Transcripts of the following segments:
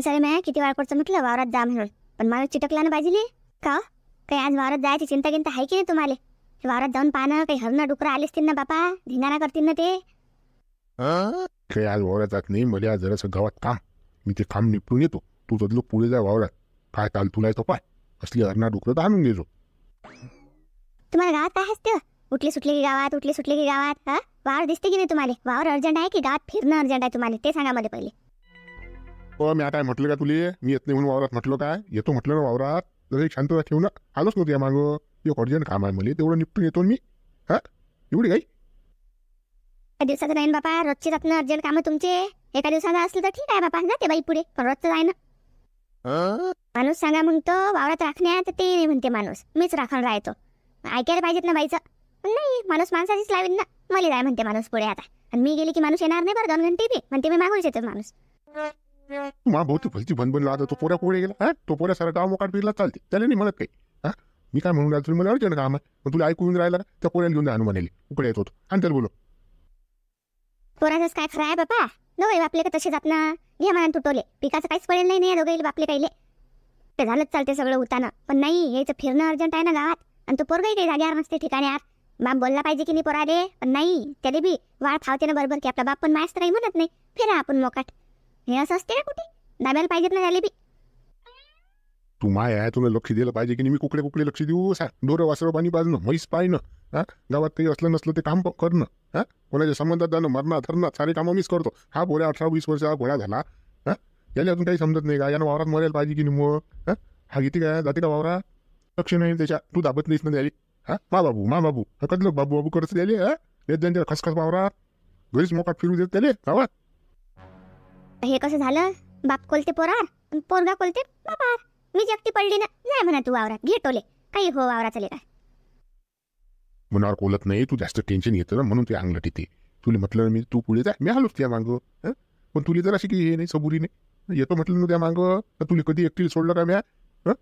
Sir मी किती वाळकोटचं म्हटलं वावरात जा म्हणून, पण माणूस चिटकला ना बाजीले का काही आज वावरात जायची चिंता गिंता आहे की नाही तुम्हाला? वावरात जाऊन पाहणं, काही हरणं डुकरं आले असतील ना बापा, धिंगाणा करतील ना ते. काही आज वावरात जात नाही, मला आज जरासं गावात काम, मी ते काम निपटून येतो. तू तदलो पुढे जा वावरात, काय काल तुला येतो पाय, असली हरणा डुकरं तर आणून घेतो. तुम्हाला गावात काय असतं? उठले सुटले की गावात, उठले सुटले की गावात. हा वावर दिसते की नाही तुम्हाला? वावर अर्जंट आहे की गावात फिरणं अर्जंट आहे तुम्हाला, ते सांगा मला पहिले. हो मी काय म्हटलं का तुले, मी येत नाही म्हणून वावरात म्हटलं काय, येतो म्हटलं ना वावरात, जरा एक शांतता ठेवू ना. आलोच नव्हतं या मागं, एक अर्जंट काम आहे मला, तेवढं निपटून येतो मी. हा एवढी काही दिवसाचं नाही ना बापा, रोजचे जात ना अर्जंट कामं तुमचे. एका दिवसाचं असलं तर ठीक आहे बापा, जाते बाई पुढे, पण रोजचं आहे ना. माणूस सांगा मग तो वावरात राखण्यात, ते नाही म्हणते माणूस, मीच राखण राहतो. ऐकायला पाहिजेत ना बाईचं. पण नाही, माणूस माणसाचीच लावीन ना. मला जाय म्हणते माणूस पुढे आता, आणि मी गेली की माणूस येणार नाही बरं 2 घंटे बी, म्हणते मी मागूनच येतो माणूस. मा बहुती भलती भनभन लावतो, तो पोऱ्या पुढे गेला. हा तो पोऱ्या सारा गाव मोकाट फिरला चालते, त्याला नाही म्हणत काही. हा मी काय म्हणून राहिलो, मला अर्जंट काम आहे, पण तुला ऐकून राहिला का? त्या पोऱ्याला घेऊन जाणं म्हणाले, उकडे येत होतो आणि त्याला बोलो. पोराचंच काय खरं आहे बापा, दोघे बापले का तसे जात ना. घ्या म्हणा तुटवले, पिकाचं काहीच पडेल नाही दोघे बापले काहीले. ते झालंच चालते सगळं उतानं, पण नाही यायचं फिरणं अर्जंट आहे ना गावात. आणि तो पोरगाही काही जाग्यावर नसते ठिकाण्यावर. बाप बोलला पाहिजे की नाही पोराले, पण नाही त्याला बी वाळ फावते ना बरोबर, की आपला बाप पण मायस तर काही म्हणत नाही, फिरा आपण मोकाट. हे असं असते का कुठे? दाब्याला पाहिजेत ना त्याला बी. तू माय आहे, तुला लक्ष दिलं पाहिजे की नाही. मी कुकडे लक्ष देऊ सांग? डोरं वासरं पाणी पाजणं, म्हैस पाहिणं, हा गावात काही असलं नसलं ते काम करणं, हा कोणाच्या संबंधात जाणं, मरणं धरणं सारे कामं मीच करतो. हा बोऱ्या 18-20 वर्षाचा घोडा झाला, हा याला अजून काही समजत नाही का? यानं वावरात मरायला पाहिजे की नाही मग? हा किती काय जाते का वावरात? लक्ष नाही त्याच्या, तू दाबत नाहीस ना द्यायला. हा मा बाबू कधलं बाबू करत द्यायले. हा येत जाईन त्याला खसखस वावरात, घरीच मोकाट फिरू देत त्याले गावात. हे कसं झालं? बाप कोलते पोरार, पोरगा कोलते बापार. मी एकटी पडली ना, नाही म्हणा तू वावरात, घे टोले काही हो वावराचं लेका. मनावर कोलत नाही, तू जास्त टेन्शन घेतो ना म्हणून ते अंगलट येते. तुला म्हटलं मी तू पुढे जा, मी आलोच त्या मागं. पण तुला जर अशी की हे नाही सबुरी नाही, येतो म्हटलं ना त्या मागं, तर तुला कधी एकटी सोडलं का म्या?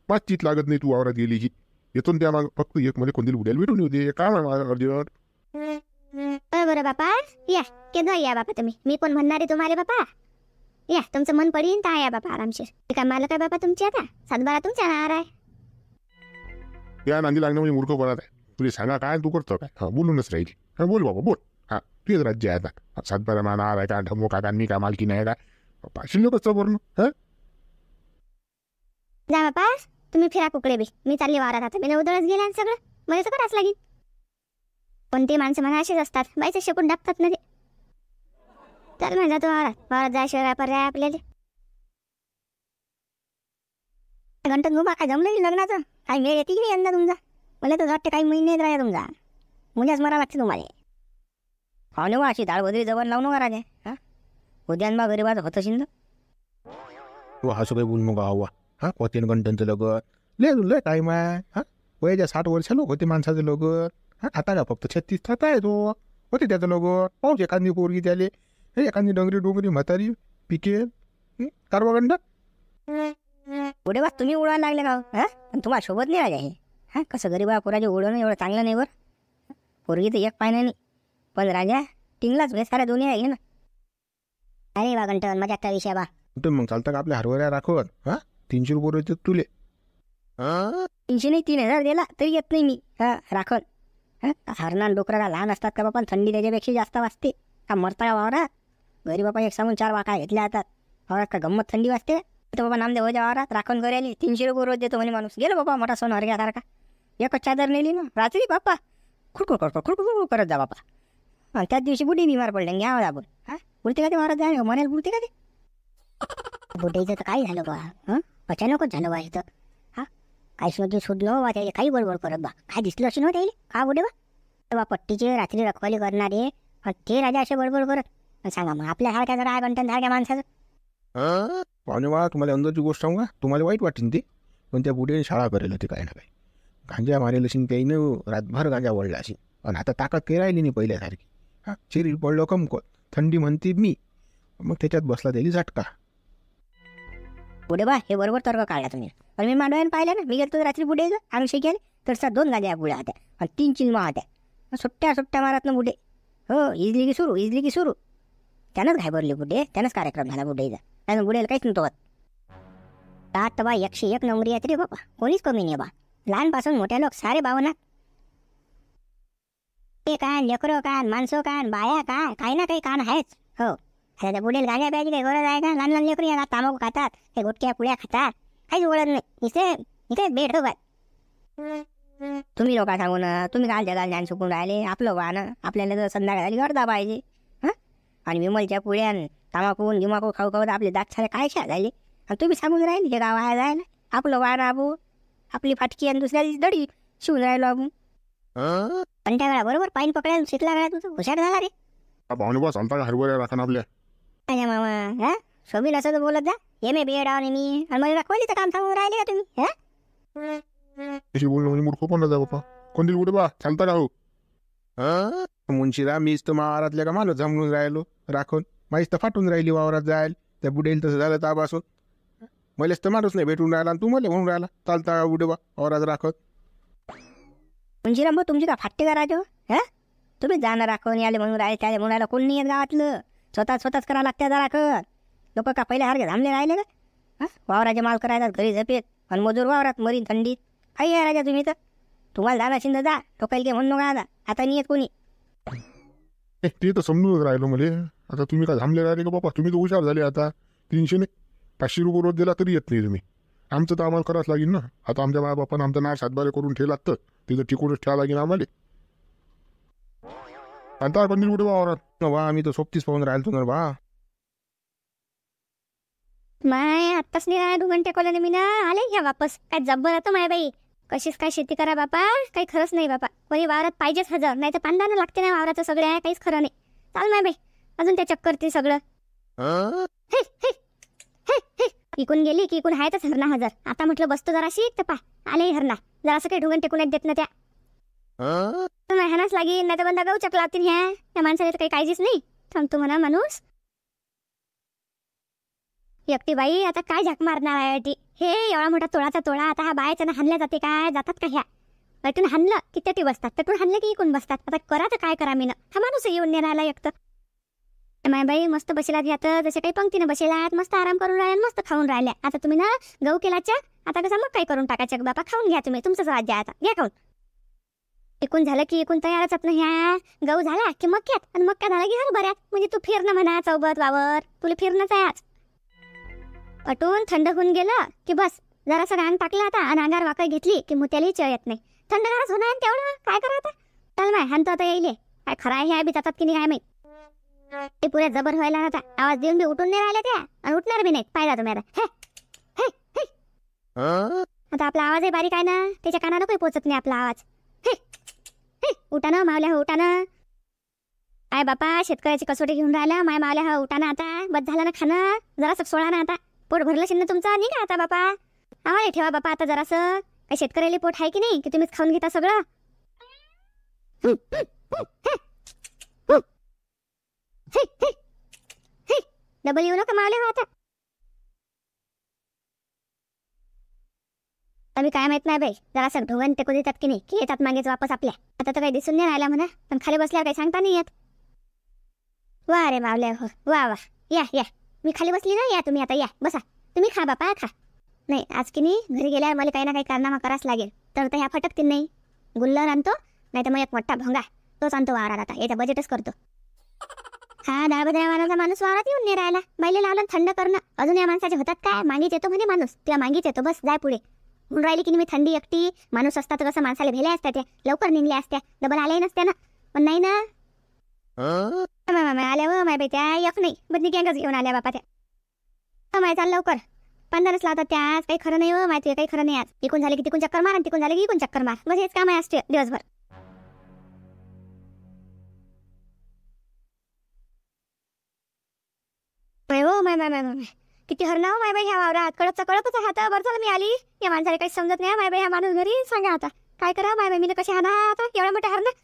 पाच चित लागत नाही तू वावरात गेली की. येतो ना त्या मागं, फक्त एक मध्ये कोणती उद्याला भेटून येऊ दे, काय माझं अर्जंट. बरं बापा, या केव्हा या बापा तुम्ही, मी पण म्हणणार आहे तुम्हाला बापा. या तुमचं मन पडीन तर या बापा आरामशीर. काय मालक आहे बापा तुमची, आता 7-12 तुमच्या नावावर आहे. या नांदी लागणं म्हणजे मूर्खपणात आहे. तुला सांगा काय तू करतो काय? हा बोलूनच राहील. हा बोल बाबा बोल. हा तुझेच राज्य आहे आता. 7-12 नाव आहे का? ढमो का? मी का मालकी नाही का? शिल्लक कसं बोलणं? हा जा बापा तुम्ही फिरा कुकडे बी, मी चालली वावरात आता. मी उदळच गेला आणि सगळं मला तर करावंच लागेल. पण ते माणसं म्हणा असेच असतात, बाईचं शेपूट दाबतात ना ते. तर मी जातो वावरात जायशिवाय पर्याय आपल्याला. घंटा घुमा काय जमलं लग्नाचं? काही वेळ येते की नाही यंदा तुमचा? मला तर वाटते काही महिने राहिला तुमचा, मुलाच मरा लागते तुम्हाला. हो ना, अशी डाळ वगैरे जवळ लावून नका राजे. हा उद्यान बा गरीबाचं होतं शिंद. तू हा सगळं बोल नका हवा. हा कोतीन घंटांचं लगत लय टाईम आहे. हा वयाच्या 60 वर्ष लोक होते माणसाचं लगत. हा आता का फक्त 36 थाता आहे तो होते त्याचं लगत. पाहूच एखादी पोरगी त्याले, एखादी डोंगरी म्हातारी पिकेल कारवागंड. पुढे बा तुम्ही उडायला लागले का? हा पण तुम्हाला सोबत नाही राजा हे. हा कसं गरीबा पोराचे उडवणं एवढं चांगलं नाही बरं. पोरगी तर एक पाहिजे नाही, पण राजा टिंगलाच म्हणजे साऱ्या दोन्ही आहे ना. अरे बा घंटन मजाकचा विषय बा. मग चालतं का आपल्या हरभऱ्या राखवत? हा 300 रुपये येतात तुले. 300 नाही 3000 दिला तरी येत नाही मी. हा राखण. हा हरणा डोकरा लहान असतात का बापा? थंडी त्याच्यापेक्षा जास्त वाजते का? मरता का वावरात? घरी बापा 1 सांगून 4 वाका घेतल्या जातात वावरात. का गंमत थंडी वाजते तर बाबा? नामदेव होत्या वावरात राखण करायला 300 रुपये रोज देतो म्हणे माणूस. गेलो बाबा मोठा सोन हरग्यासारखा. एकच चादर नेली ना रात्री बापा, खुडखुड करत जा बापा. आणि त्याच दिवशी बुडी बिमार पडले घ्या दाबून. हा बुडते का ते वावरात जाय म्हणाल बुडते का ते? बुड्याचं तर काय झालं बा? हं अचानकच झालं बा इथं. हा काही शोधलं बा त्याला, काही बडबड करत बा. काय दिसलं अशी नव्हतं त्याला का बुडे बा? पट्टीचे रात्री रखवाली करणारे ते राजा असे बडबड करत. सांगा मग आपल्या सारख्या जरा घंटन सारख्या माणसाचं. पाहुणे बा तुम्हाला अंदरची गोष्ट सांगू का? तुम्हाला वाईट वाटेल ती, पण त्या बुडे शाळा करेल होती काय ना काही. गांजा मारेल असेल त्याईनं, रातभर गांजा वळला असेल. आणि आता ताकद काही राहिली नाही पहिल्यासारखी. हा शरीर पडलं कमकत, थंडी म्हणते मी, मग त्याच्यात बसला त्याला झटका. बुडे बा हे बरोबर तर्क काढला तुम्ही. पण मी मांडवायला पाहिलं ना, मी गेलो रात्री बुडेचं आम्ही शिकायला तर 2 गांजा बुड्या होत्या आणि 3 चिलमा होत्या. सुट्ट्या मारत ना बुडे. हो इजली की सुरू त्यानंच घाबरले बुडे. त्यानंच कार्यक्रम झाला बुडेचा. त्यानं बुडेला काहीच नव्हतं होत. तात बा 101 नोकरी आहेत रे बाबा, कोणीच कमी नाही बा. लहानपासून मोठ्या लोक सारे भावना. ते काय लेकरं काय माणसं काय बाया काय काही ना काही कान आहेच. हो आता पुढील गाड्या प्यायची काही गरज आहे का? लहान लहान लेकरं येतात, तांबाखू खातात, हे गुटक्या पुड्या खातात, काहीच ओळख नाही. इथे भेट बा. तुम्ही लोक सांगू ना, तुम्ही काल जगाला ज्ञान शिकून राहिले. आपलं वाहन आपल्याला जर संध्याकाळ झाली करता पाहिजे. हां आणि विमलच्या पुड्या तांबाखून गिमाकू खाऊ खाऊ आपले दात सारे काय शा झाले. आणि तुम्ही सांगून राहिले हे गाव आहे जायला. आपलं वाहन आपली फाटकी आणि दुसऱ्या दिवशी दडी शिवून राहिलो आपण. पण त्या वेळा बरोबर पाणी पकडायला शिकला गळा तुझं हुशार झाला रे. भावने बस चालता का हरभऱ्या राखण आपल्या. अरे मामा शोभील असं तर बोलत जा. MA BA डावने मी आणि मला खोलीचं काम सांगून राहिले का तुम्ही? तशी बोलणं म्हणजे मूर्ख पण जा बापा. कोण दिल कुठे बा चालता का हो. मुंशीरा मीच तर वावरातल्या का मालो जमून राहिलो राखून. माहीच तर फाटून राहिली वावरात जायला. त्या बुडेल तसं झालं तापासून. मलाच तर माणूस नाही भेटून राहिला आणि तू मला म्हणून राहिला चालता का बुडे बा वावरात राखत. म्हणजे मग तुमची का फाटते का राजो. तुम्ही जाणं राखून याले म्हणून राहिले त्याला म्हणून राहिला. कोण नाही येत गावातलं. स्वतःच करावं लागतं जरा राखत. लोक का पहिले सारखे थांबले राहिले का. वावराचे माल करायला घरी झपेत आणि मजूर वावरात मरीन थंडीत. काही आहे राजा तुम्ही तर. तुम्हाला जाणं शिंद जा लोकायला काही म्हणू नका आता नाही येत कोणी. ते तर समजूनच राहिलो मले. आता तुम्ही काय थांबले राहिले का बापा. तुम्ही तर हुशार झाले आता. 300 नाही 500 रुपये रोज दिला तरी येत नाही तुम्ही. आमचं तर आम्हाला करावंच लागेल ना. आता आमच्या बापानं आमचं नाव सातबारे करून ठेवलात तर तिथं टिकूनच ठेवा लागेल आम्हाला. आता पण कुठे वावरात वा आम्ही तर सोबतीच पाहून राहिलो ना बा. माय आत्ताच नाही राहा 2 घंटे कोल्याने मी ना आले ह्या वापस. काय जब्बर येतो माय बाई. कशीच काय शेती करा बापा. काही खरंच नाही बापा. कोणी वावरात पाहिजेच 1000 नाही तर पांदानं लागते ना वावराचं सगळं आहे. काहीच खरं नाही. चाल माय बाई अजून त्या चक्कर ते सगळं. इकून गेली की इकून आहेतच हरणा 1000. आता म्हटलं बसतो जराशी तर पा आले हरणा. जरासं काही 2 घंटे कोण्यात देत ना त्या. ह्यानाच लागेल नाही तर बंदा गाऊ चकला लागतील ह्या. त्या माणसाला तर काही काळजीच नाही. थांबतो म्हणा माणूस. एकटी बाई आता काय झक मारणार आहे ती. हे एवढा मोठा तोळाचा तोळा आता हा बायाच्या हाणल्या जाते काय. जातात का ह्या पेटून हाणलं की ते बसतात. पेटून हाणलं की इकून बसतात. आता करा तर काय करा मी ना. हा माणूस येऊन नाही राहिला एकतर. माय बाई मस्त बसेलात ह्यात जसे काही पंक्तीने बसेलात. मस्त आराम करून राहिल्या मस्त खाऊन राहिल्या. आता तुम्ही ना गहू केलाच्या आता कसं मग काही करून टाकायचं बापा. खाऊन घ्या तुम्ही तुमचंच राज्य आता घ्या खाऊन. इकून झालं की इकून तयारच ना ह्या. गहू झाला की मक्यात आणि मक्का झाला की हरभऱ्यात. म्हणजे तू फिरणं म्हणा चौबत वावर. तुला फिरणंच आहे आज. पटून थंड होऊन गेलं की बस जरासं गाण टाकलं आता आणि अंगार वाकळ घेतली की मुत्यालाही चळ येत नाही. थंडगारच होणार तेवढं काय करा आता. चल माय हाणतो आता येईल. काय खरं आहे ह्या बी जातात की नाही काय माहित. ते पुऱ्या जबर व्हायला आता. आवाज देऊन बी उठून नाही राहिल्या त्या आणि उठणार बी नाहीत. पाहिजे तुम्ही आता. आता आपला आवाजही बारीक आहे ना. त्याच्या कानाला काही पोचत नाही आपला आवाज. उठा ना मावल्या हो उठा ना. काय बापा शेतकऱ्याची कसोटी घेऊन राहिला. माय मावल्या हा उठा ना आता. बस झालं ना खाणं. जरासं सोळा ना आता. पोट भरलं शिन्न तुमचं नाही का आता बापा. आम्हाला ठेवा बापा आता जरासं. काही शेतकऱ्याला पोट आहे की नाही की तुम्हीच खाऊन घेता सगळं. डबल येऊ नका मावले हो आता. आम्ही काय माहित नाही बाई. जरासं ढोंगण टेकू देतात की नाही की येतात मागेच वापस आपल्या. आता तर काही दिसून नाही राहिला म्हणा. पण खाली बसल्यावर काही सांगता नाही येत. वा रे मावल्या हो वा वा. या या मी खाली बसली ना. या तुम्ही आता या बसा. तुम्ही खा बापा खा. नाही आज की नाही घरी गेल्यावर मला काही ना काही कारनामा करावंच लागेल. तर ह्या फटकतील नाही. गुल्लर आणतो नाही तर मग एक मोठा भोंगा तोच आणतो वावरात आता. याचा बजेटच करतो. हा 10-12 मानाचा माणूस वावरात येऊन नाही राहिला. बाईले लावलं थंड करणं. अजून या माणसाचे होतात काय. मागीच येतो म्हणे माणूस. तेव्हा मागीच येतो बस जाय पुढे. म्हणून राहिली की मी थंडी एकटी. माणूस असता तर कसं माणसाला भेल्या असत्या त्या लवकर निघल्या असत्या. डबल आल्याही नसत्या ना. पण नाही ना आल्या व माय बाई त्या एक नाही बदली गँगच घेऊन आल्या बापा त्या. माय चाल लवकर 15च लावतात त्या. आज काही खरं नाही हो माहिती काही खरं नाही आज. इकून झाले की तिकून चक्कर मार आणि तिकून झाले की इकून चक्कर मार. बस हेच काम आहे आज दिवसभर. माय हो माय माय माय माय किती हरणं हो माय बाई ह्या वावरात. कळपचा कळपच आहे आता. बरं झालं मी आली. या माणसाला काही समजत नाही माय बाई. ह्या माणूस घरी सांगा आता काय करा माय बाई. मी कशी हाना आता एवढ्या मोठ्या हरणं.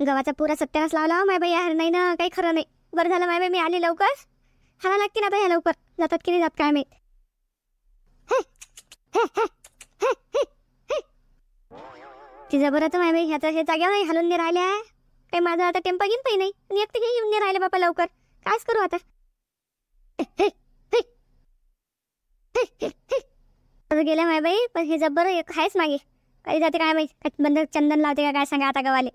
गव्हाचा पुरा सत्यानाच लावला माय बाई या हरणाईनं. काही खरं नाही. बरं झालं माय बाई मी आली लवकर. हाना लागते ना आता ह्या लवकर. जातात की नाही जात काय माहित. तिचं बरं तर माय बाई ह्याचं हे जाग्यावर नाही हलून नाही राहिल्या. काही माझं आता टेम्पा गिंपाही नाही. मी एकटे येऊन नाही राहिले बापा लवकर. कायच करू आता. गेल्या माय बाई, पण हे जब्बर एक आहेच मागे. काही जाते काय माहिती, काय बंद चंदन लावते का काय सांगा आता गवाले.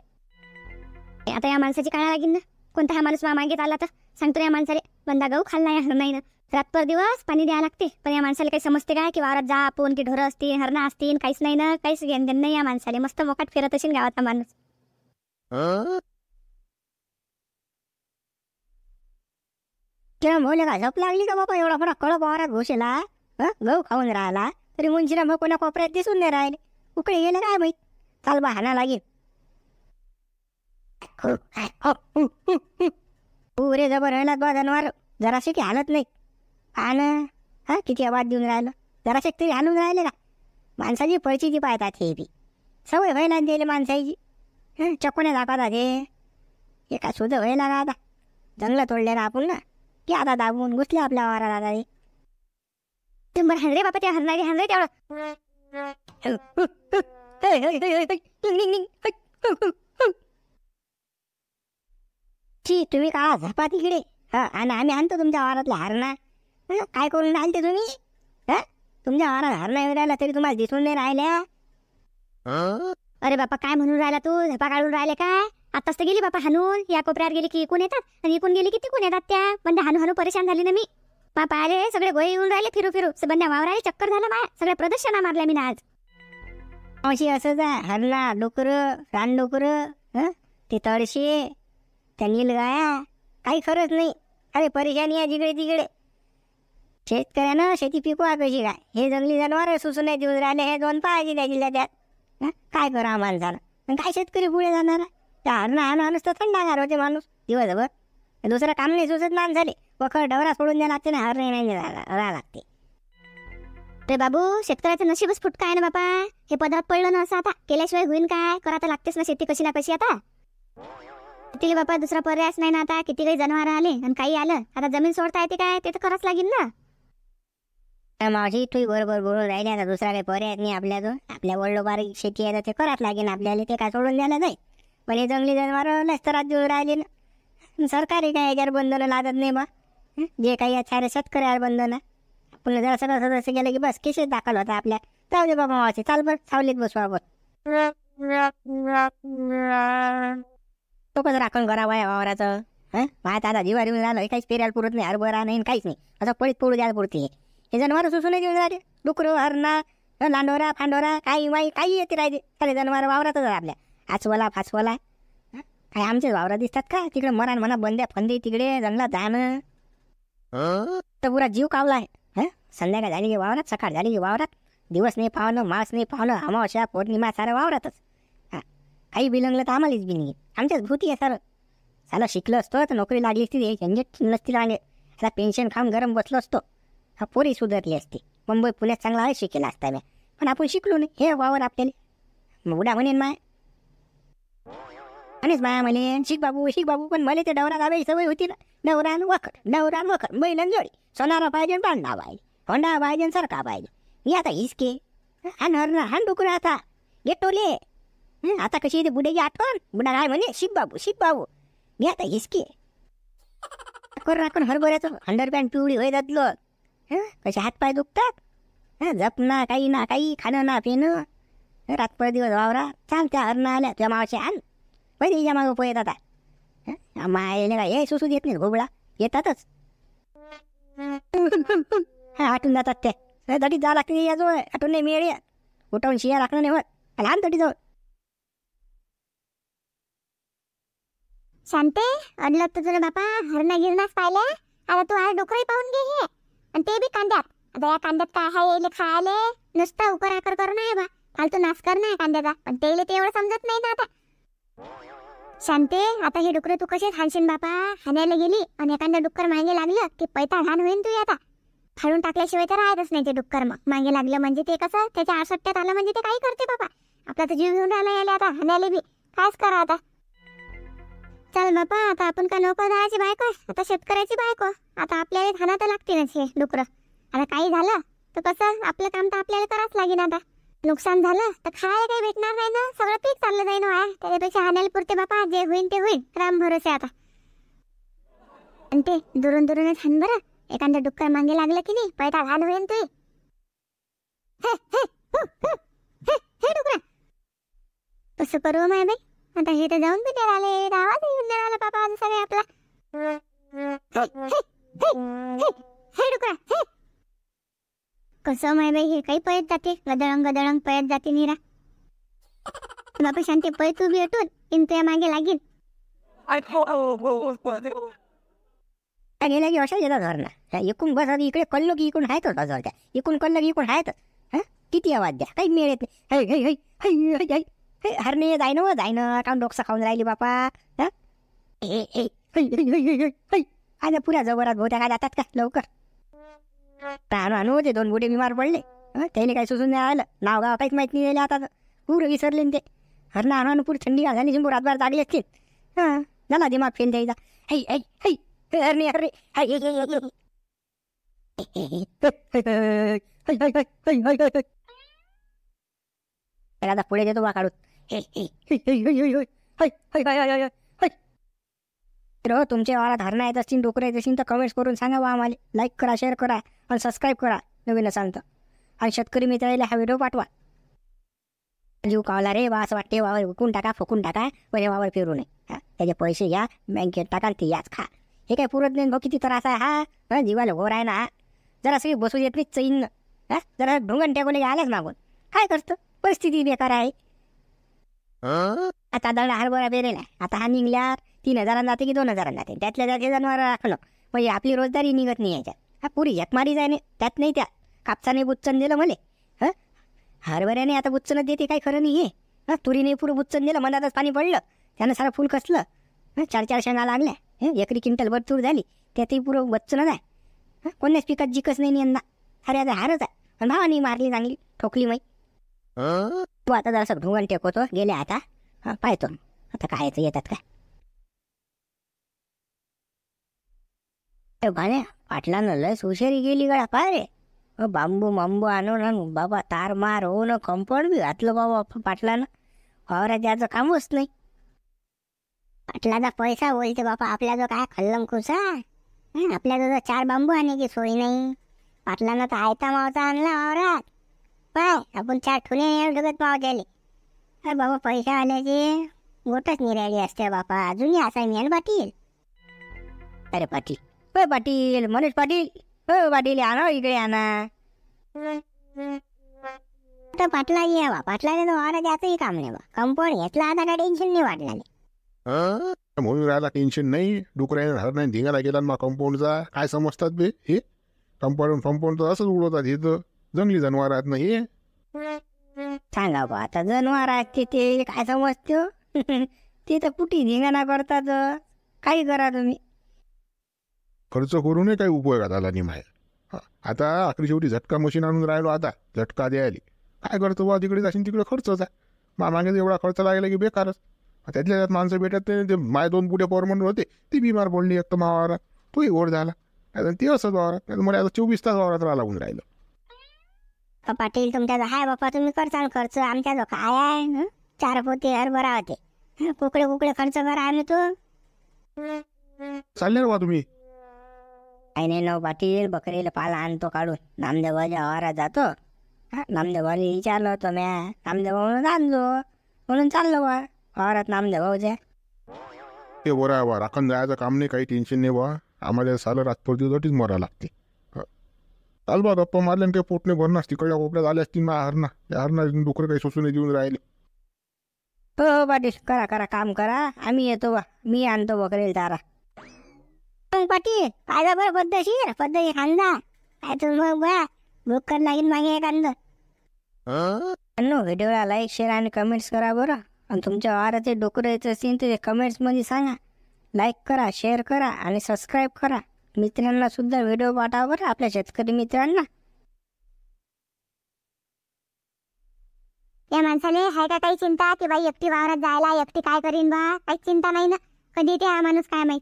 आता या माणसाची काढा लागेल ना. कोणता हा माणूस मागेत आला तर सांगतो या माणसाले बंदा गहू खाल्ला या हर नाही ना. रातभर दिवस पाणी द्यायला लागते, पण या माणसाला काही समजते काय की वावरात जा आपण की ढोरं असतील हरणं असतील, काहीच नाही ना. काहीच घेणं देणं नाही या माणसाले. मस्त मोकाट फिरत असेल गावातला माणूस. किंवा मोले का झोप लागली का बाबा, एवढा मोठा कळप वावरात घुसेला, गहू खाऊन राहिला तरी मुंजीरा मग कोणा कोपऱ्यात दिसून नाही राहिले. उकडे गेले काय माहित. चाल बा हाना लागेल. पुरे जबर राहिलात बा जनावर, जराशे की हालत नाही. हा ना, हा किती आवाज देऊन राहिलं. जराशे तरी हाणून राहिले का. माणसाची पळचीची पाहतात हे बी. सवय व्हायला दिली माणसाची. चकोने दाखवतात हे काय सुद्धा व्हायला का आता. जंगलं तोडले ना आपण ना की आता दाबून घुसले आपल्या वावरात आता हे. बरं हाण रे बापा, त्या हरणारी हाण रे तेवढं. ठी तुम्ही का झपा तिकडे. आणि आम्ही आणतो तुमच्या वावरातल्या हरणा. काय करून राहिले ते तुम्ही. तुमच्या वावरात हरणा येऊन राहिला तरी तुम्हाला दिसून नाही राहिल्या. अरे बापा काय म्हणून राहिला तू, झपा काढून राहिले काय. आताच तर गेली बापा हाणून. या कोपऱ्यात गेली की इकून येतात आणि इकून गेली की तिकून येतात त्या. बंद हाणू हाणू परेशान झाली ना मी. बापा आले सगळे गोळे येऊन राहिले फिरू फिरू. बंद्या वावराले चक्कर झालं माया. सगळ्या प्रदर्शना मारल्या मी ना आज. अशी असंच आहे. हरणा डुकरं रानडुकरं, ते तळशे, त्या नीलगाया, काही खरंच नाही. अरे परेशानी आहे जिकडे तिकडे. शेतकऱ्यानं शेती पिकवा कशी काय. हे जंगली जनावर सुसून नाही देऊन राहिले. हे दोन पाहायचे त्या जिल्ह्यात. काय करा माणसानं. पण काय शेतकरी पुढे जाणार. त्या हरणा हाणून तर थंडागार होते माणूस दिवसभर. दुसरं काम नाही सुचत माणसाले. वखर डवरा सोडून द्यायला लागते ना, हरणे नाही राहा लागते. रे बाबू शेतकऱ्याचं नशीबच फुटका आहे ना बापा. हे पदार्थ पडलं ना असं आता. केल्याशिवाय होईल काय. करा तर लागतेच ना शेती कशी ना कशी आता. तिथे बापा दुसरा पर्यायच नाही ना आता. किती काही जनावर आले आणि काही आलं, आता जमीन सोडता येते काय, ते तर करावंच लागेल ना. मावशी तू बरोबर बोलून राहिले. आता दुसरा काही पर्याय नाही आपल्याजवळ. आपल्या वडलो बारीक शेती आहे तर ते करावंच लागेल आपल्याला. ते काय सोडून द्यायला जाईल. पण हे जंगली जनावर नसतरात देऊन राहिले ना. सरकारी काय याच्यावर बंधनं लागत नाही बा. जे काही सारे शेतकऱ्यावर बंधनं. आपण जरा सगळं सदस्य गेलं की बस केसेस दाखल होता आपल्या. जाऊ दे बाबा मावशी, चाल बरं सावलीत बसू आपण. तो कसं राखण करावं या वावराचं. माझ्या आता जीवार येऊन राहिलं. काहीच पेरायला पुरत नाही. हरभरा नाही काहीच नाही. असं पळीत पडू द्यायला पुरते. हे जनावर सुसून देऊन राहिले. डुकरं हरणा लांडोरा फांडोरा काही माई काही येते राहिले. सारे जनावर वावरातच आपल्या. आचवला फाचवला. काय आमचे वावरा दिसतात का तिकडे. मरान म्हणा बंद्या फंदे तिकडे जंगलात जाणं तर पुरा जीव कावला आहे. संध्याकाळ झाली की वावरात, सकाळ झाली की वावरात. दिवस नाही पावणं, मास नाही पावणं, अमावस्या पौर्णिमा सारं वावरातच. काही बिलंगलं तर आम्हालाच बी नाही. आमच्याच भूती आहे सर. साला शिकलो असतो तर नोकरी लागली असती. झंझट नसती लागले. आता पेन्शन खाऊन गरम बसलो असतो. पोरी सुधारली असती. मुंबई पुण्यात चांगला आहे शिकेला असता मी. पण आपण शिकलो नाही. हे वावर आपल्याला मग उडा म्हणेन माय. आणिच माया म्हणे शिक बाबू. पण मला ते डवरा दाबायची सवय होती ना. डवरान वखर बैलन जोडी. सोनारा पाहिजे पांडा पाहिजे. होंडा पाहिजे सरका पाहिजे. मी आता हिसके हाण डुकरं आता गेटोले. आता कशी येते बुड्याची आठवण. बुडा काय म्हणे शिक बाबू. मी आता हिसके राखून हरभऱ्याचं अंडरपॅन्ट पिवळी होय जातलो. कसे हातपाय दुखतात. जपना काही खाणं ना पिणं. रातभर दिवस वावरा. चाल त्या हरणं आल्या तुझ्या मावाच्या आण. पहिले या मागं पोहेत आता. मायले काय हे सुसू देत नाही घोबळा. येतातच. आटून जातात त्या. दटीत जा लागते याजवळ. आटून नाही मिळे. उठवून शिया लागणं नाही होत. लहान तटीजवळ. शांते अडलं तुझं बापा. हरणा गिरणाच पाहिले. आता तू आज डोकरही पाहून घे हे. आणि ते बी कांद्यात. आता या कांद्यात काय आहे येले खायले. नुसतं उकर आकर करणं आहे बा. फालतू नाश करणं आहे कांद्याचा. पण ते एवढं समजत नाही ना आता. शांते आता हे डुकर तू कसे हाणशील बापा. हाणायला गेली आणि एखादा डुक्कर मागे लागलं की पैता हाण होईन तू आता. फाडून टाकल्याशिवाय तर राहतच नाही ते डुक्कर. मग मागे लागलं म्हणजे ते कसं त्याच्या आसट्यात आलं म्हणजे ते काही करते बापा. आपला तर जीव घेऊन राहिला यायला आता. हाणायला बी कायच करा आता. चल बापा आता आपण का नोकरदाराची बायको. आता शेतकऱ्याची बायको. आता आपल्याला हाणा तर लागतीलच हे डुकर. आता काही झालं तर कसं आपलं काम तर आपल्याला करावंच लागेल आता. नुकसान झालं तर खायला काही भेटणार नाही ना. सगळं पीक चाललं जाईल व्हाय. त्याच्यापेक्षा हाणायला पुरते बापा. जे होईन ते होईन. राम भरोसे आता. आणि ते दुरून दुरूनच हाण बरं. एखादं डुक्कर मागे लागलं की नाही पैता घाल होईन तू. हे डुकरा कसं करू माय बाई आता हे तर जाऊन बी नाही राहिले आवाज येऊन नाही राहिला बाबा आज सगळे आपला हे डुकरा हे कसं माय बाई हे काही पळत जाते गदळंग गदळंग पळत जाते निरा बापा शांती पळ तू बी अटून इंतू या मागे लागेल गेल्या की अशा येतात धरणं इकून बस इकडे कळलो की इकडून आहेत होता त्या इकून कळलं की इकडून आहेत हा किती आवाज द्या काही मिळत नाही है है है है है हरणे जाय ना जाय ना काम डोकसा खाऊन राहिली बापा हा आता पुऱ्या जबरात बहुत्या काय जातात का लवकर आणू आणू ते 2 बुटे बिमार पडले त्याने काही सुचून नाही आलं नाव गाव काहीच माहित नाही आता पुरं विसरले ते हरणं आणू आणू पुरी थंडी झाली जिंबू रातभर जागले असतील हां झाला दिमाग फेल द्यायचा है है है हरणे हरणे आता पुढे देतो बा काढून तर तुमच्या वारात हरणं येत असतील डोकरं येत असतील तर कमेंट्स करून सांगा बा आम्हाला लाईक करा शेअर करा आणि सबस्क्राईब करा नवीन सांगतं आणि शेतकरी मित्राला हा व्हिडिओ पाठवा जीव कावला रे बा असं वाटते वावर विकून टाका फुकून टाका पण वावर फिरू नये हा त्याचे पैसे घ्या बँकेत टाका ते याच खा हे काय पुरत नाही भाऊ किती त्रास आहे हा जीवाला घोर आहे ना जरा सगळी बसू येत नाही चैन हा जरा ढोंगण टाकून आल्याच मागून काय करतं परिस्थिती बेकार आहे आता दंड हरभरा पेरेला आता हा निघल्या 3,000 जाते की 2,000 जाते त्यातल्या त्याचे जनावर राखलं म्हणजे आपली रोजदारी निघत नाही याच्यात हा पुरी झकमारी जाय नाही त्यात नाही त्या कापसाने बुच्चन दिलं मले हां हरभऱ्याने आता बुच्चनच देते काही खरं नाही हे हां तुरीने पुरं बुच्चन दिलं मधातच पाणी पडलं त्यानं सारं फुल कसलं हां 4 शेंगा लागल्या एकरी क्विंटल भर तूर झाली त्यातही पुरं बच्चनच आहे हां कोणत्याच पिकात जिकच नाही यंदा अरे आता हारच आहे आणि भावानी मारली चांगली ठोकली माई तू आता जरासं ढोंगण टेकवतो गेले आता हां पाहतो आता काय येतात काय भाण्या पाटलानं लस हुशारी गेली गळा पाय रे बांबू मांबू आणून बाबा तार मार होऊन कंपाऊंड बी घातलं बाबा पाटलानं वावरा त्याचं कामच नाही पाटलाचा पैसा बोलते बापा आपल्या जो काय खल्लंकुसा आपल्या जो 4 बांबू आणायची सोय नाही पाटलानं तर आयता मावता आणला वावरात पाय आपण 4 ठुले डगत माव द्याले अरे बाबा पैसा आल्याचे गोटच निराळी असते बापा अजूनही असा मिळेल पाटील अरे पाटील होय पाटील मनीष पाटील हो पाटील आणा इकडे आणा आता पाटला ये बा पाटलाने तर वावरात याचंही काम नाही बा कंपाऊंड घेतला आता काय टेन्शन नाही वाटला म्हणून राहायला टेन्शन नाही डुकराने हरणं धिंगाला गेला मग कंपाऊंडचा काय समजतात बे हे कंपाऊंड तर असंच उडवतात हे तर जंगली जनावरात नाही हे सांगा बा आता जनावर आहेत ते काय समजतो ते तर कुठे धिंगाणा करतात काही करा तुम्ही खर्च करूनही काही उपयोगात आला नाही माहेर आता आखरी शेवटी झटका मशीन आणून राहिलो आता झटका द्यायला काय करतो बा तिकडे जाशील तिकडे खर्चच आहे मागे एवढा खर्च लागला की बेकारच त्यातल्या त्यात माणसं भेटत ते 2 बुड्या पोर म्हणून होते ती बिमार पडली एक तर मावारात तोही गोड झाला आता ते असंच वावरात मला आता 24 तास वावरात राहा लागून राहिलं पाटील तुमच्या हाय बापा तुम्ही करचाल खर्च आमच्या जो काय आहे 4 पोते हरभरा होते कुकडे खर्च करा आम्ही तू चालले बा तुम्ही काही नाही नव पाटील बकरीला पाला आणतो काढून नामदेवाच्या आवारात जातो हा नामदेवाला विचारलं होतं म्या नामदेवा म्हणून आणलो म्हणून चाललो बा आवारात नामदेवाच्या ते बरं बा राखण जायचं काम नाही काही टेन्शन नाही बा आम्हाला सालं रातभर दिवसाठीच मरा लागते चाल बा गप्पा मारल्याने काही पोटने भरणार तिकडल्या कोपऱ्यात आल्या असतील ना हरणा डुकर काही सोसून देऊन राहिले हो पाटील करा करा काम करा आम्ही येतो बा मी आणतो बकरीला तारा पाटील काय बरं पद्धतशीर खांदा काय तुम्ही मग बा बुक कर लागेल मागे एखादं व्हिडिओला लाईक शेअर आणि कमेंट्स करा बरं आणि तुमच्या वाराचे डोकरं यायचं असेल तर कमेंट्समध्ये सांगा लाईक करा शेअर करा आणि सबस्क्राईब करा मित्रांना सुद्धा व्हिडिओ पाठवा बरं आपल्या शेतकरी मित्रांना या माणसाले आहे का काही चिंता की बाई एकटी वावरात जायला एकटी काय करीन बा काही चिंता नाही ना कधी ते हा माणूस काय माहित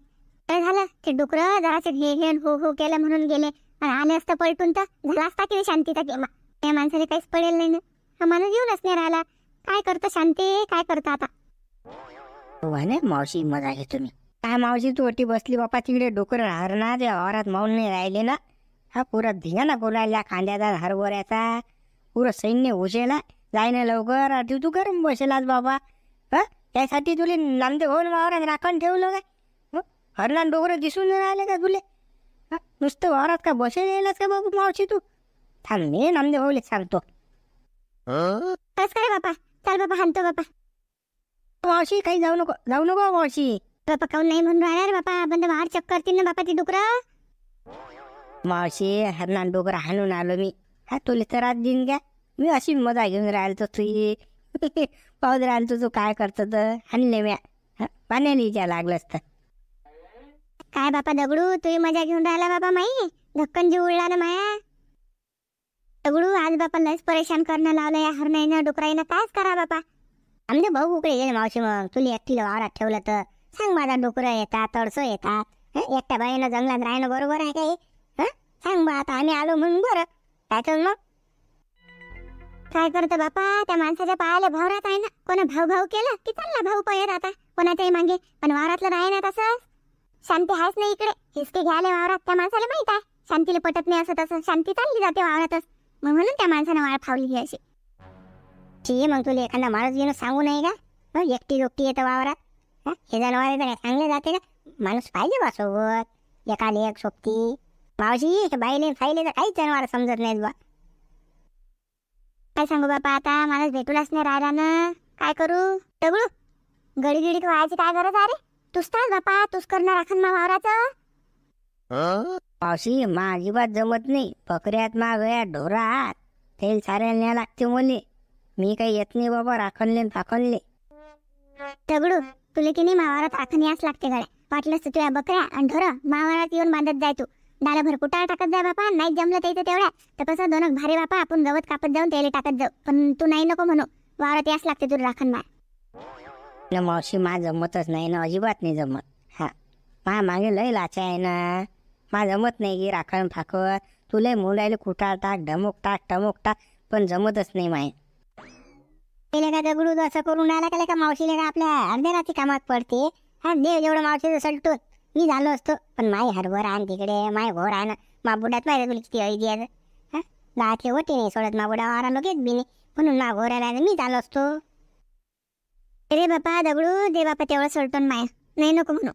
काय झालं ते डुकरं जरासे घे हो केलं म्हणून गेले आणि आले असतं पलटून तर झाला असता की शांतीचा गेमा या माणसाला काहीच पडेल नाही ना हा माणूस येऊनच नाही राहिला काय करतं शांती काय करतं आता म्हणे मावशी मजा घे तुम्ही काय मावशी तू ओटी बसली बापा तिकडे डोकरं हरणार त्या वावरात माऊन नाही राहिले ना हा पुरा धिंगाणा करून राहिला कांद्याचा हरभऱ्याचा पुरं सैन्य उजेला जायना लवकर आधी तू गरम बसेलाच बाबा. हा त्यासाठी तुले नामदेव होऊन वावरात राखण ठेवलं काय? हरणान डोकरं दिसून नाही राहिले का तुले? हा नुसतं वावरात का बसेल येईलच का बाबू मावशी तू? थांब मी नामदेव होऊले सांगतो. बस काय बापा, चल बापा हाणतो बापा. मावशी काही जाऊ नको मावशी. बापा काऊन नाही म्हणून राहिला रे बापा, आपण तर बाहेर चक्कर करतील ना बापा ती डुकरं. मावशी हरणान डोकरं हाणून आलो मी. हा तुले तर आज दिन घ्या, मी अशी मजा घेऊन राहिलो तुझी. पाहून राहिलो तू काय करतो तर हाणले म्या. पाण्याने विचार लागलं असतं. काय बापा दगडू, तुही मजा घेऊन राहिला बाबा माई. धक्कन जीव उडला ना माया. दगडू आज बापा लयच परेशान करणं लावलं या हरणाईनं डुकराईनं. कायच करा बापा. आमचे भाऊ कुकडे गेले मावशी. मग तुला एकटीला वावरात ठेवलं तर सांग, माझा डुकरं येतात तडसं येतात. एकट्या बाईनं जंगलात राहणं बरोबर आहे काही? सांग बा, आता आम्ही आलो म्हणून बरं. काय तर मग काय करतो बापा, त्या माणसाच्या पायाला भाव राहत आहे ना. कोणा भाऊ भाऊ केलं की चालला भाऊ पळत आता कोणाच्याही मागे. पण वावरातलं राही ना तसं. शांती आहेच नाही इकडे. हिसके घ्यायला वावरात त्या माणसाला माहित आहे शांतीला पटत नाही असं तसं. शांती चालली जाते वावरातच. मग म्हणून त्या माणसानं वाळ फावली ही अशी. ठीक मग तुला एखादा माणूस घेऊन सांगू नाही का? एकटी दोकटी येतं वावरात. हे जनावर तर चांगले जाते का? माणूस पाहिजे बा सोबत, एकाला एक सोबती. मावशी हे बाईले फाईले तर काहीच जनावर समजत नाहीत बा. काय सांगू बापा, आता माणूस भेटूलाच नाही राहिला ना. काय करू दगडू? गडी गिडीत व्हायची काय गरज आहे रे? तूच तर बापा, तूच करणार राखण मा वावराचं. मावशी मा अजिबात जमत नाही. बकऱ्यात मा गया ढोरात तेल साऱ्याला न्या लागते मुली. मी काही येत नाही बाबा राखणले फाखणले. दगडू तुला की नाही मावारात राखण याच लागते गड्या. वाटलंच तर तुझ्या बकऱ्या आणि ढोरं मावारात येऊन बांधत जाय तू. डाला भर कुटाळ टाकत जाय बापा. नाही जमलं त्याचं तेवढ्या तर कसं दोन भारी बापा आपण गवत कापत जाऊन त्याला टाकत जाऊ. पण तू नाही नको म्हणू, वावरात याच लागते तुला राखण मा. मावशी मा जमतच नाही ना, अजिबात नाही जमत. हा मा मागे लय लाचा आहे ना. मा जमत नाही की राखण फाकत. तुला मुलायला कुटाळ टाक ढमुक टाक पण जमतच नाही माय. तिला का दगडू असं करून राहिला का मावशीला का आपल्या अर्ध्या रात्री कामात पडते. हा देव जेवढं मावशीचं सलटून मी झालो असतो. पण माई हरभर आहे तिकडे, माय घोर आहे ना. मा बुडात माहिती तुला किती ऐदी आहे. हा लाचे होते नाही सोडत मा बुडा वारा लोक येत बी नाही. म्हणून मा घोर आला मी झालो असतो. अरे बापा दगडू दे बापा तेवढं सलटून माया. नाही नको म्हणू.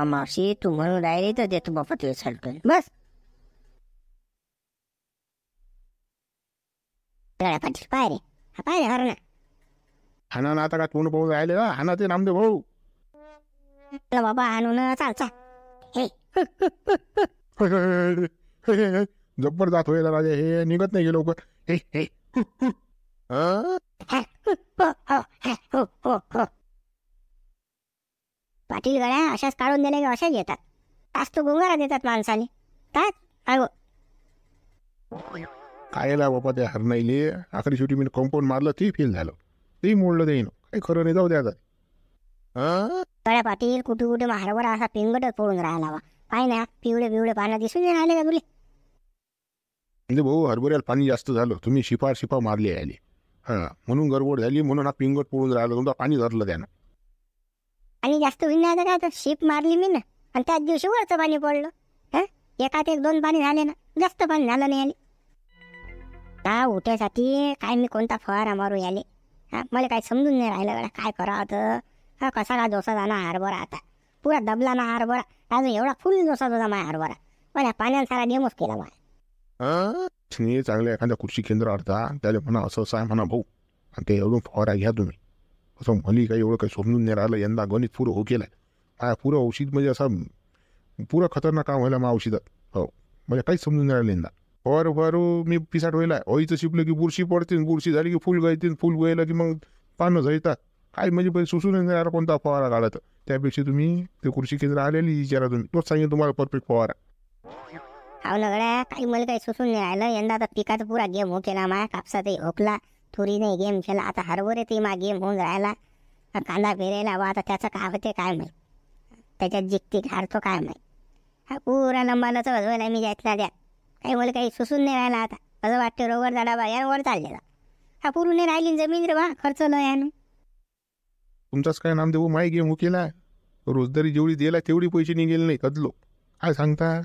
मावशी तू म्हणून राहिली तर देतो बापा तुला सलटून. बस पाटील पाय रे, हा पाय रे हर ना. हाना ना आता का तोंड पाहून राहिले का? हाना ते नामदेव भाऊ. बाबा आणून चाल चाल. जब्बर जात होईल राजा. हे निघत नाही लवकर. हे हे पाटील गड्या अशाच काढून दिले की अशाच येतात. जास्त गोंगारा देतात माणसाने. काय अगो कायला बापा त्या हरणाईले आखरी शेवटी मी कंपाऊंड मारलं ते फेल झालं. ते मोडलं देईन काही खरं नाही. जाऊ द्या आता. गड्या पाटील कुठे कुठे हरभरा असा पिंगटच पडून राहिला वा. पाय ना पिवळे पानं दिसून नाही राहिले का तुले? म्हणजे भाऊ हरभऱ्याला पाणी जास्त झालं. तुम्ही शिपा मारली आली. हा म्हणून गडबड झाली. म्हणून हा पिंगट पडून राहिलं. तुमचा पाणी धरलं त्यानं. आणि जास्त होईल नाही काय तर शिप मारली मी ना. आणि त्याच दिवशी वरचं पाणी पडलं. हा एकात एक दोन पाणी झाले ना, जास्त पाणी झालं नाही आले. हा उठ्यासाठी काय मी कोणता फवारा मारू याले. हा मला काही समजून नाही राहिलं गड्या काय करावं तर. हा कसा का जोसा जाणार हरभरा आता. पुरा दबला ना हरभरा. अजून एवढा फुल जोसात होता माझ्या हरभरा. पण पाण्याने सारा डेमोच केला माझ्या. चांगल्या एखाद्या कृषी केंद्रावर जा. त्याला म्हणा असं आहे म्हणा भाऊ. आणि ते एवढून फवारा घ्या तुम्ही. असं म्हणी काही एवढं काही समजून नाही राहिलं. यंदा गणित पुरं हो केलं. हा पुरं औषध म्हणजे असं पुरं खतरनाक काम व्हायला मग औषधात. हो म्हणजे काहीच समजून नाही राहिलं यंदा. फवारू मी पिसाट व्हायला. ओईचं शिपलं की बुरशी पडते. बुरशी झाली की फुल गळते. फुल गळलं की मग पानं झळतात. काय म्हणजे पहिले सुसून नाही राहिला कोणता फवारा काढत. त्यापेक्षा तुम्ही ते कृषी केंद्र आलेली विचारा तुम्ही. तोच सांगेल तुम्हाला परफेक्ट फवारा. हाव ना गड्या काही मला काही सुसून नाही राहिलं. यंदा तर पिकाचा पुरा गेम हो केला माझ्या. कापसातही होकला, तुरीने गेम केला. आता हरभऱ्यातही मा गेम होऊन राहिला. कांदा पेरायला वा आता त्याचं काय होते काय माहीत. त्याच्यात जिकती हारतो काय माहीत. हा पुरा लंबालाच वाजवायला मी जायतला द्या. काही मला काही सुसून नाही राहिला आता. असं वाटतं रोवर झाला बा यावर चाललेला. हा पुरून नाही राहिली जमीन रे बा. खर्च ल यानं. तुमचाच काय नाम देऊ माही गेम हो केला. रोजदारी जेवढी दिला तेवढी पैसे निघेले नाही कदलो. काय सांगता?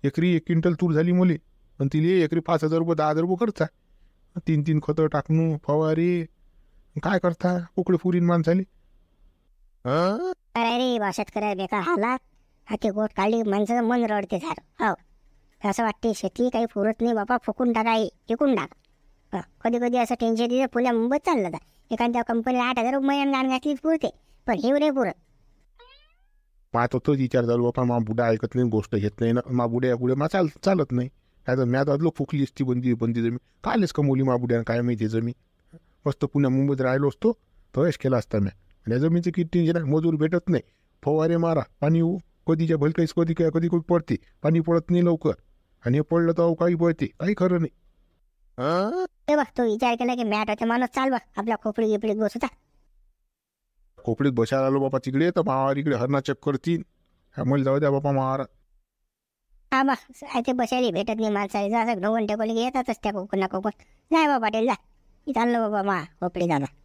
एकरी 1 क्विंटल तूर झाली मुली. आणि तिला एकरी 5,000 रुपये 10,000 रुपये खर्च आहे. 3 खतं टाकणं फवारी काय करता कुकडे पुरीन माणसाली. अरे रे बा शेतकऱ्या बेकार हालात. हाती गोट काढली माणसाचं मन रडते झालं. हो असं वाटते शेती काही पुरत नाही बापा, फुकून टाका विकून टाका. कधी कधी असं टेन्शन येते, पुण्या मुंबईत चाललं जा एखाद्या कंपनीला 8,000 रुपये गाण घातलीच पुरते, पण हे नाही पुरत. मा तोच विचार झालो बापा, मा बुडा ऐकत नाही, गोष्ट घेत नाही ना, मा बुड्या पुढे मा चालत नाही. काय तर म्या तर फुकली असती बंदी जमीन कायलेच कमवली मा बुड्यानं काय माहिती जमीन. मस्त पुण्या मुंबईत राहिलो असतो तर यश केला असता म्या. आणि जमीनचं किती टेन्शन आहे, मजूर भेटत नाही, फवारे मारा, पाणी कधीच्या भलकाईच कधी पडते, पाणी पडत नाही लवकर, आणि हे पडलं तर काही पडते, काही खरं नाही. ते बघ तो विचार केला की मॅट होते माणूस, चाल बा आपल्या खोपडी गिपडीत बसू. खोपडीत बसायला आलो बापा तिकडे, तर मावार इकडे हरणा चेक करतील. मला जाऊ द्या बापा मावार. हा बा ते बसायला भेटत नाही माणसाला, असं ढोवण टेकवले की येतातच त्या कोकण ना कोकण. नाही बा पाटील जा, चाललो बाबा मा खोपडी जाणार.